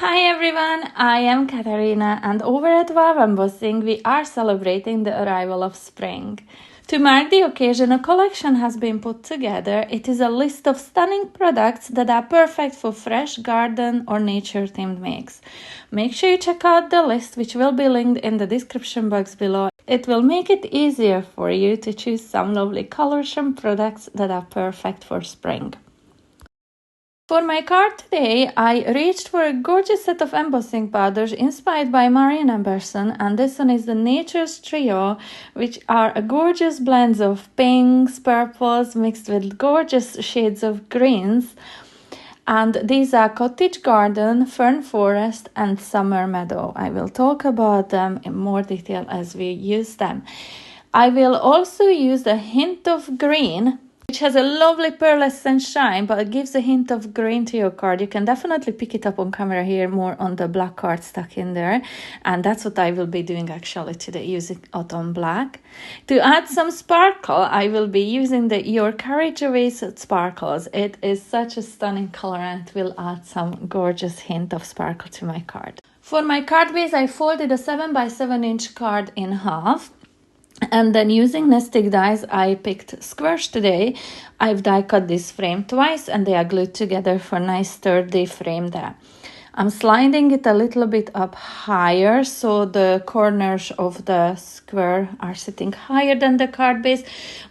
Hi everyone, I am Katarina and over at Wow Embossing we are celebrating the arrival of spring. To mark the occasion, a collection has been put together. It is a list of stunning products that are perfect for fresh garden or nature themed makes. Make sure you check out the list, which will be linked in the description box below. It will make it easier for you to choose some lovely colors and products that are perfect for spring. For my card today, I reached for a gorgeous set of embossing powders inspired by Marian Emerson, and this one is the Nature's Trio, which are a gorgeous blends of pinks, purples mixed with gorgeous shades of greens. And these are Cottage Garden, Fern Forest, and Summer Meadow. I will talk about them in more detail as we use them. I will also use a hint of green, which has a lovely pearlescent shine, but it gives a hint of green to your card. You can definitely pick it up on camera here, more on the black card stuck in there. And that's what I will be doing actually today, using autumn black. To add some sparkle, I will be using the Your Carriage Away Sparkles. It is such a stunning color and it will add some gorgeous hint of sparkle to my card. For my card base, I folded a 7 by 7 inch card in half. And then using nesting dies, I picked squares today. I've die cut this frame twice and they are glued together for a nice sturdy frame there. I'm sliding it a little bit up higher so the corners of the square are sitting higher than the card base,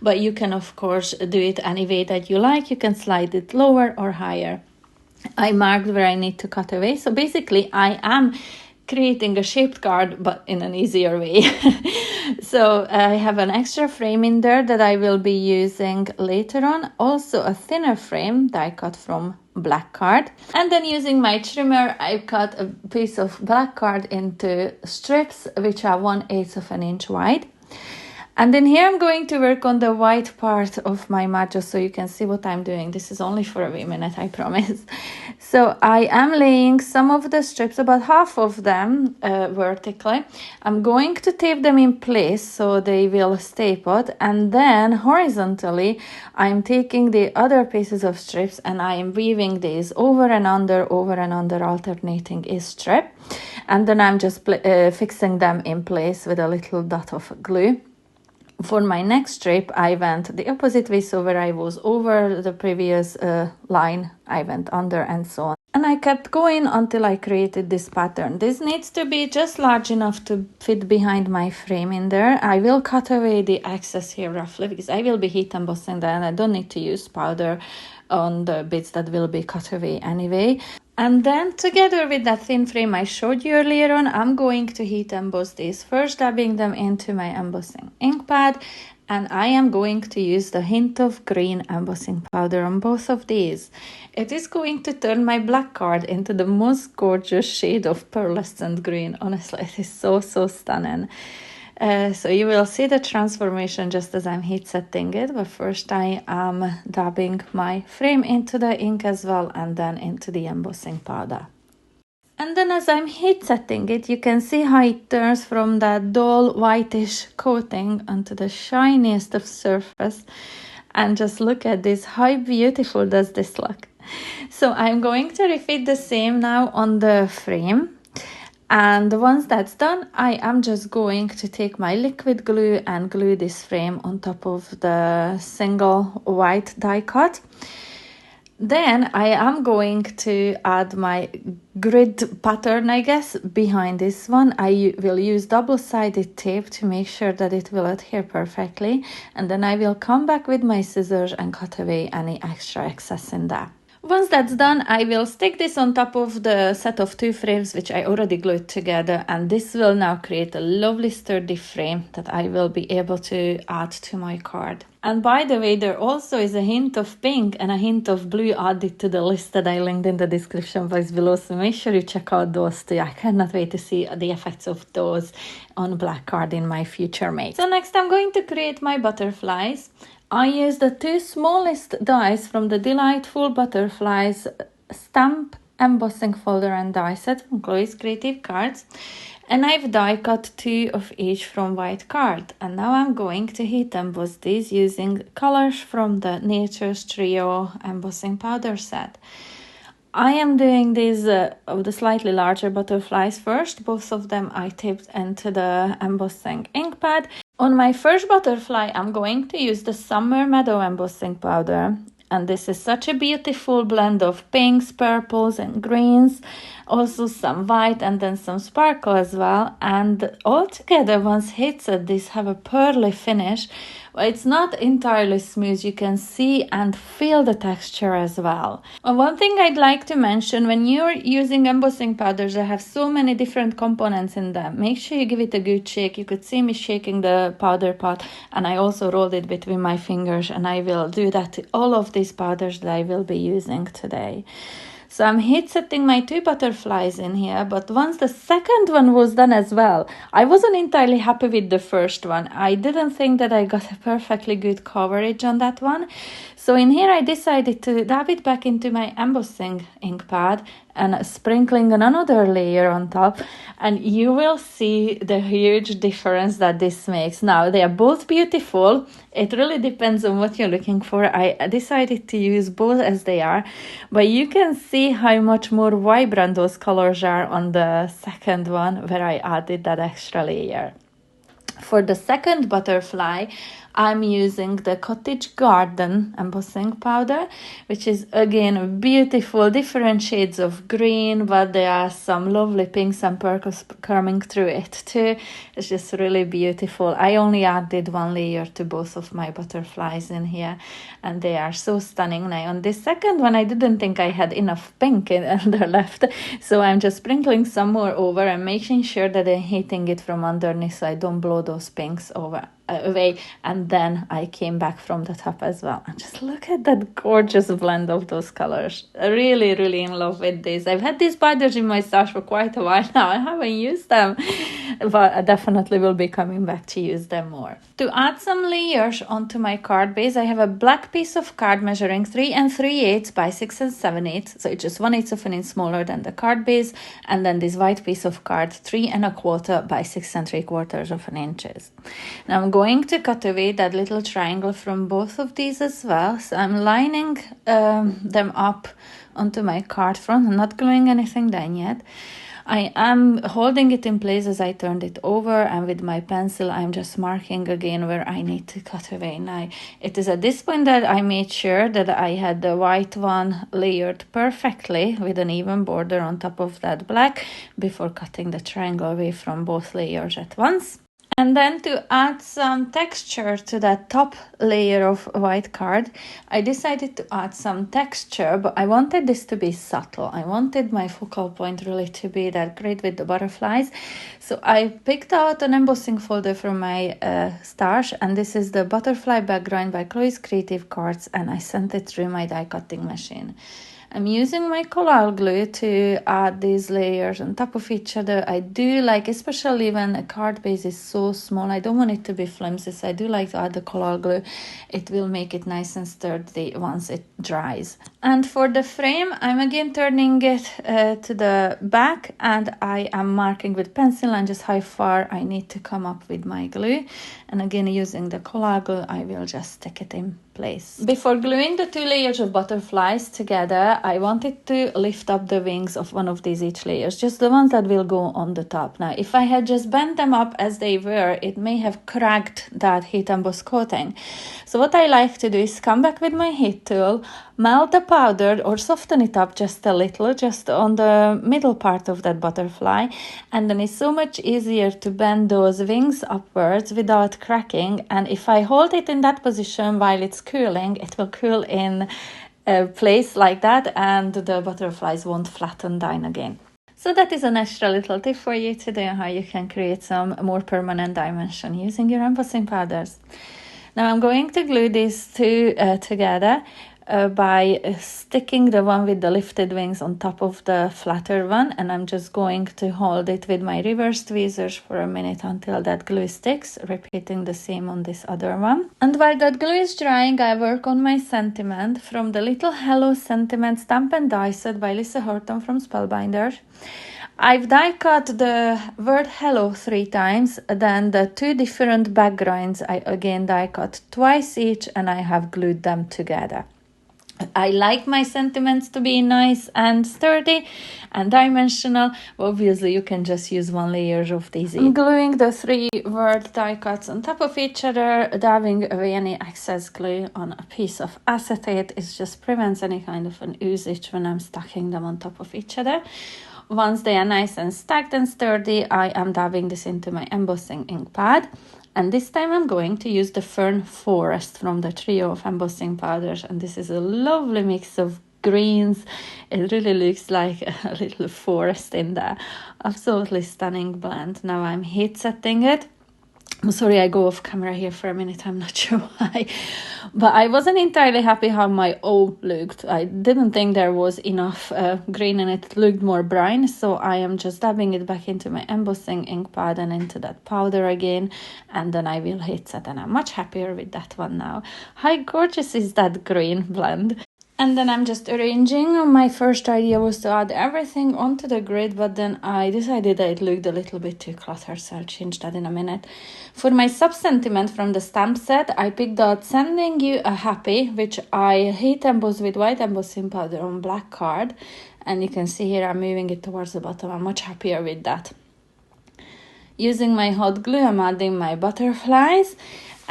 but you can of course do it any way that you like. You can slide it lower or higher. I marked where I need to cut away. So basically I am creating a shaped card but in an easier way. So I have an extra frame in there that I will be using later on. Also a thinner frame that I cut from black card. And then using my trimmer, I cut a piece of black card into strips which are 1/8 of an inch wide. And then here I'm going to work on the white part of my mat just so you can see what I'm doing. This is only for a minute, I promise. So I am laying some of the strips, about half of them vertically. I'm going to tape them in place so they will stay put. And then horizontally, I'm taking the other pieces of strips and I am weaving these over and under, alternating each strip. And then I'm just fixing them in place with a little dot of glue. For my next strip, I went the opposite way, so where I was over the previous line, I went under and so on. And I kept going until I created this pattern. This needs to be just large enough to fit behind my frame in there. I will cut away the excess here roughly because I will be heat embossing that and I don't need to use powder on the bits that will be cut away anyway. And then together with that thin frame I showed you earlier on, I'm going to heat emboss these, first dabbing them into my embossing ink pad, and I am going to use the hint of green embossing powder on both of these. It is going to turn my black card into the most gorgeous shade of pearlescent green. Honestly, it is so stunning. So you will see the transformation just as I'm heat setting it, but first I am dabbing my frame into the ink as well and then into the embossing powder. And then as I'm heat setting it, you can see how it turns from that dull whitish coating onto the shiniest of surface. And just look at this, how beautiful does this look? So I'm going to repeat the same now on the frame. And once that's done, I am just going to take my liquid glue and glue this frame on top of the single white die cut. Then I am going to add my grid pattern, I guess, behind this one. I will use double-sided tape to make sure that it will adhere perfectly. And then I will come back with my scissors and cut away any extra excess in there. Once that's done, I will stick this on top of the set of 2 frames which I already glued together, and this will now create a lovely sturdy frame that I will be able to add to my card. And by the way, there also is a hint of pink and a hint of blue added to the list that I linked in the description box below, so make sure you check out those too. I cannot wait to see the effects of those on black card in my future make. So next I'm going to create my butterflies. I used the 2 smallest dies from the Delightful Butterflies stamp embossing folder and die set from Chloe's Creative Cards, and I've die cut 2 of each from white card. And now I'm going to heat emboss these using colors from the Nature's Trio embossing powder set. I am doing these of the slightly larger butterflies first. Both of them I tipped into the embossing ink pad. On my first butterfly, I'm going to use the Summer Meadow embossing powder. And this is such a beautiful blend of pinks, purples, and greens. Also some white and then some sparkle as well. And all together, once heated, these have a pearly finish. It's not entirely smooth. You can see and feel the texture as well. One thing I'd like to mention, when you're using embossing powders that have so many different components in them, make sure you give it a good shake. You could see me shaking the powder pot, and I also rolled it between my fingers, and I will do that to all of these powders that I will be using today. So I'm heat setting my 2 butterflies in here, but once the second one was done as well, I wasn't entirely happy with the first one. I didn't think that I got a perfectly good coverage on that one. So in here I decided to dab it back into my embossing ink pad and sprinkling another layer on top, and you will see the huge difference that this makes. Now, they are both beautiful. It really depends on what you're looking for. I decided to use both as they are, but you can see how much more vibrant those colors are on the second one where I added that extra layer. For the second butterfly, I'm using the Cottage Garden embossing powder, which is again beautiful, different shades of green, but there are some lovely pinks and purples coming through it too. It's just really beautiful. I only added 1 layer to both of my butterflies in here, and they are so stunning. Now on this second one, I didn't think I had enough pink in there left, so I'm just sprinkling some more over and making sure that I'm heating it from underneath so I don't blow those pinks away, and then I came back from the top as well. And just look at that gorgeous blend of those colors. Really, really in love with this. I've had these powders in my stash for quite a while now. I haven't used them, but I definitely will be coming back to use them more. To add some layers onto my card base, I have a black piece of card measuring 3 3/8 by 6 7/8, so it's just 1/8 of an inch smaller than the card base, and then this white piece of card 3 1/4 by 6 3/4 of an inches. Now I'm going to cut away that little triangle from both of these as well. So I'm lining them up onto my card front. I'm not gluing anything down yet. I am holding it in place as I turned it over, and with my pencil I'm just marking again where I need to cut away. Now it is at this point that I made sure that I had the white one layered perfectly with an even border on top of that black before cutting the triangle away from both layers at once. And then to add some texture to that top layer of white card, I decided to add some texture, but I wanted this to be subtle. I wanted my focal point really to be that great with the butterflies. So I picked out an embossing folder from my stash, and this is the Butterfly Background by Chloe's Creative Cards, and I sent it through my die cutting machine. I'm using my collage glue to add these layers on top of each other. I do like, especially when a card base is so small, I don't want it to be flimsy, so I do like to add the collage glue. It will make it nice and sturdy once it dries. And for the frame, I'm again turning it to the back, and I am marking with pencil and just how far I need to come up with my glue. And again, using the collage glue, I will just stick it in place. Before gluing the 2 layers of butterflies together, I wanted to lift up the wings of one of these each layers, just the ones that will go on the top. Now, if I had just bent them up as they were, it may have cracked that heat emboss coating. So what I like to do is come back with my heat tool, melt the powder or soften it up just a little, just on the middle part of that butterfly, and then it's so much easier to bend those wings upwards without cracking. And if I hold it in that position while it's cooling, it will cool in a place like that, and the butterflies won't flatten down again. So that is an extra little tip for you today on how you can create some more permanent dimension using your embossing powders. Now I'm going to glue these 2 together by sticking the one with the lifted wings on top of the flatter one, and I'm just going to hold it with my reverse tweezers for a minute until that glue sticks, repeating the same on this other one. And while that glue is drying, I work on my sentiment from the Little Hello Sentiment Stamp and Die Set by Lisa Horton from Spellbinder. I've die cut the word hello 3 times, then the 2 different backgrounds I again die cut twice each, and I have glued them together. I like my sentiments to be nice and sturdy and dimensional. Obviously, you can just use one layer of these. I'm gluing the 3 word die cuts on top of each other, dabbing away any excess glue on a piece of acetate. It just prevents any kind of an usage when I'm stacking them on top of each other. Once they are nice and stacked and sturdy, I am dabbing this into my embossing ink pad. And this time I'm going to use the Fern Forest from the trio of embossing powders. And this is a lovely mix of greens. It really looks like a little forest in there. Absolutely stunning blend. Now I'm heat setting it. I'm sorry I go off camera here for a minute, I'm not sure why. But I wasn't entirely happy how my O looked. I didn't think there was enough green in it. It looked more brown, so I am just dabbing it back into my embossing ink pad and into that powder again. And then I will heat set, and I'm much happier with that one now. How gorgeous is that green blend? And then I'm just arranging. My first idea was to add everything onto the grid, but then I decided that it looked a little bit too cluttered, so I'll change that in a minute. For my sub-sentiment from the stamp set, I picked out Sending You a Happy, which I heat embossed with white embossing powder on black card. And you can see here I'm moving it towards the bottom. I'm much happier with that. Using my hot glue, I'm adding my butterflies.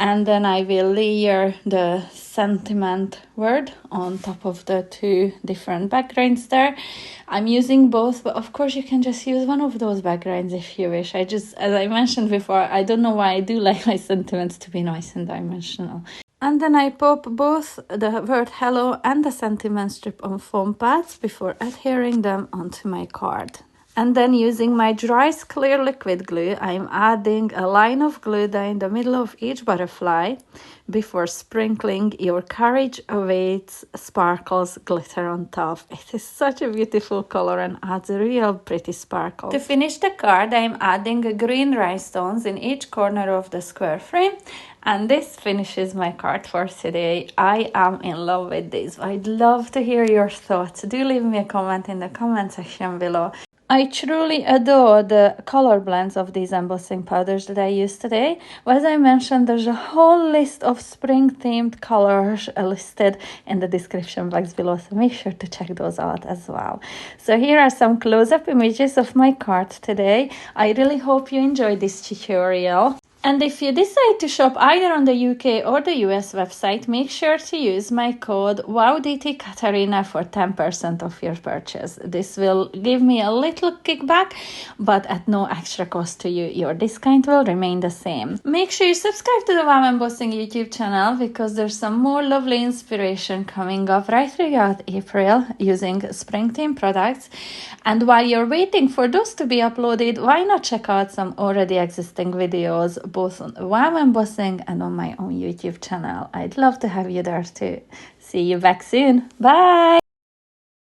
And then I will layer the sentiment word on top of the 2 different backgrounds there. I'm using both, but of course you can just use one of those backgrounds if you wish. As I mentioned before, I don't know why I do like my sentiments to be nice and dimensional. And then I pop both the word hello and the sentiment strip on foam pads before adhering them onto my card. And then using my dry clear liquid glue, I'm adding a line of glue down the middle of each butterfly before sprinkling Your Courage Awaits Sparkles glitter on top. It is such a beautiful color and adds a real pretty sparkle. To finish the card, I'm adding green rhinestones in each corner of the square frame. And this finishes my card for today. I am in love with this. I'd love to hear your thoughts. Do leave me a comment in the comment section below. I truly adore the color blends of these embossing powders that I used today. As I mentioned, there's a whole list of spring-themed colors listed in the description box below, so make sure to check those out as well. So here are some close-up images of my card today. I really hope you enjoyed this tutorial. And if you decide to shop either on the UK or the US website, make sure to use my code WowDTKatarina for 10% off your purchase. This will give me a little kickback, but at no extra cost to you. Your discount will remain the same. Make sure you subscribe to the Wow Embossing YouTube channel because there's some more lovely inspiration coming up right throughout April using spring theme products. And while you're waiting for those to be uploaded, why not check out some already existing videos both on Wow Embossing and on my own YouTube channel. I'd love to have you there too. See you back soon. Bye!